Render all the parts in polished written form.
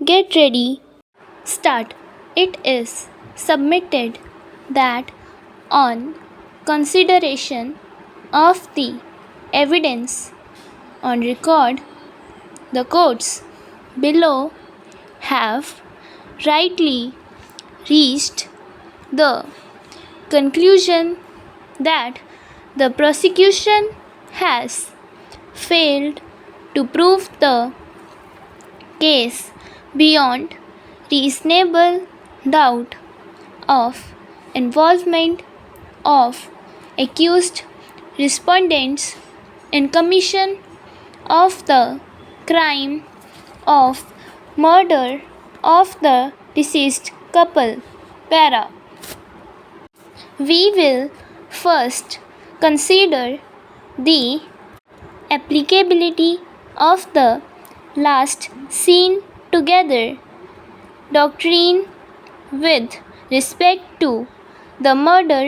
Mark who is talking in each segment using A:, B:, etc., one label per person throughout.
A: Get ready. Start. It is submitted that on consideration of the evidence on record, the courts below have rightly reached the conclusion that the prosecution has failed to prove the case beyond reasonable doubt of involvement of accused respondents in commission of the crime of murder of the deceased couple. Para. We will first consider the applicability of the last seen together doctrine with respect to the murder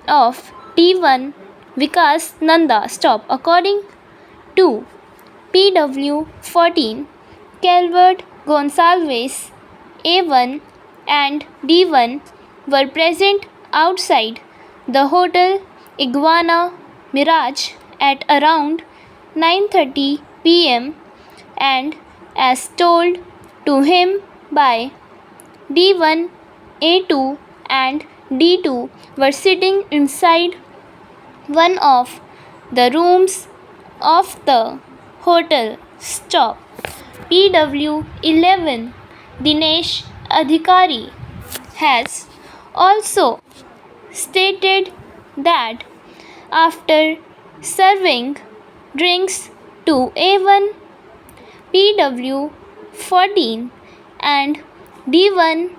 A: of T1 Vikas Nanda. Stop. According to PW 14, Calvert Gonsalves A1 and D1 were present outside the hotel Iguana Mirage at around 9:30 p.m. and as told to him by D1, A2 and D2 were sitting inside one of the rooms of the hotel. Stop. PW 11 Dinesh Adhikari has also stated that after serving drinks to A1, PW 14 and D1,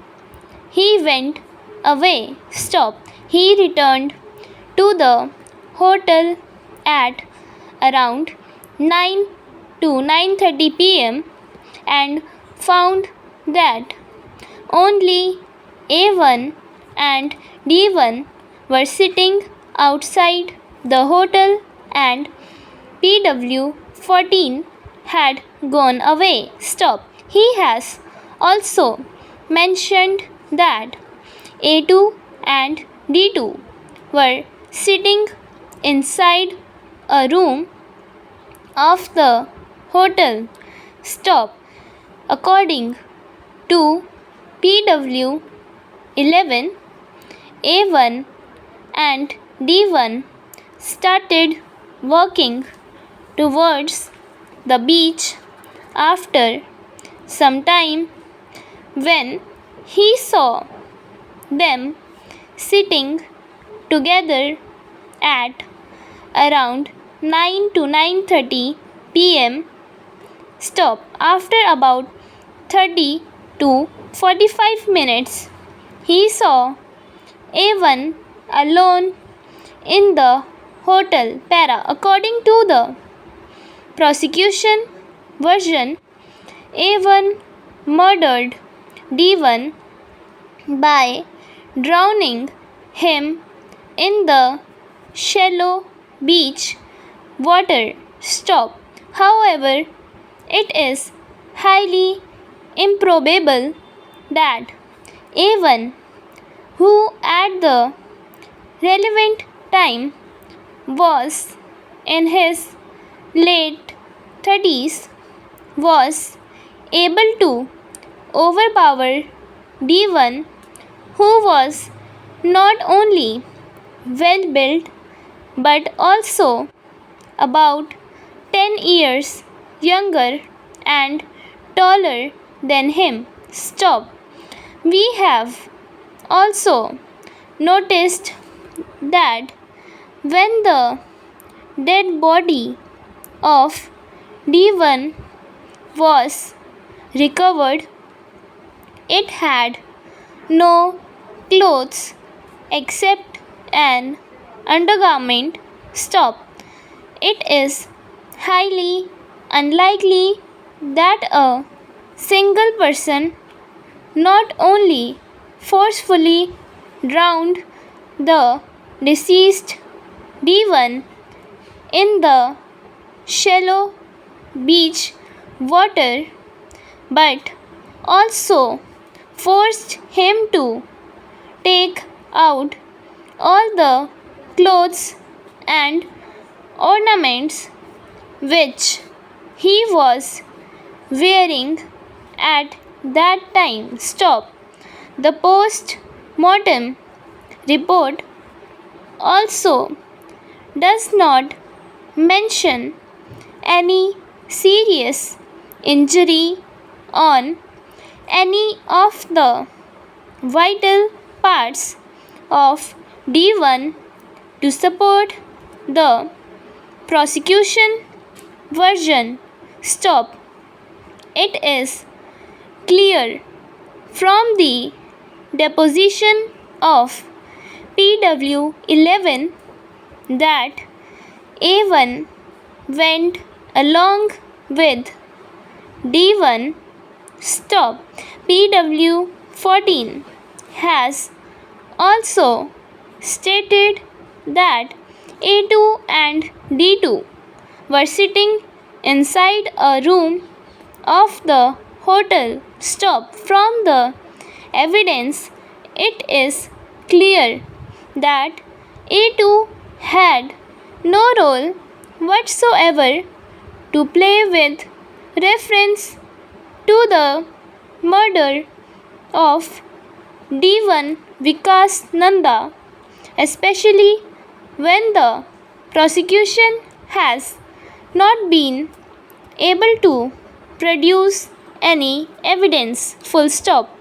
A: he went away. Stop. He returned to the hotel at around 9 to 9:30 p.m. and found that only A1 and D1 were sitting outside the hotel and PW 14 had gone away. Stop. He has also mentioned that A2 and D2 were sitting inside a room of the hotel. Stop. According to PW 11, A1 and D1 started walking towards the beach after some time when he saw them sitting together at around 9 to 9:30 p.m. Stop. After about 30 to 45 minutes, he saw A1 alone in the hotel. Para. According to the prosecution version, A1 murdered D1 by drowning him in the shallow beach water. Stop. However, it is highly improbable that A1, who at the relevant time was in his late 30s, was able to overpower D1, who was not only well built but also about 10 years younger and taller than him. Stop. We have also noticed that when the dead body of D1 was recovered, it had no clothes except an undergarment. Stop. It is highly unlikely that a single person not only forcefully drowned the deceased D1 in the shallow beach water but also forced him to take out all the clothes and ornaments which he was wearing at that time. Stop. The post mortem report also does not mention any serious injury on any of the vital parts of D1 to support the prosecution version. Stop. It is clear from the deposition of PW11 that A1 went along with D1. Stop. PW14 has also stated that A2 and D2 were sitting inside a room of the hotel. Stop. From the evidence, it is clear that A2 had no role whatsoever to play with reference to the murder of D1 Vikas Nanda, especially when the prosecution has not been able to produce any evidence. Full stop.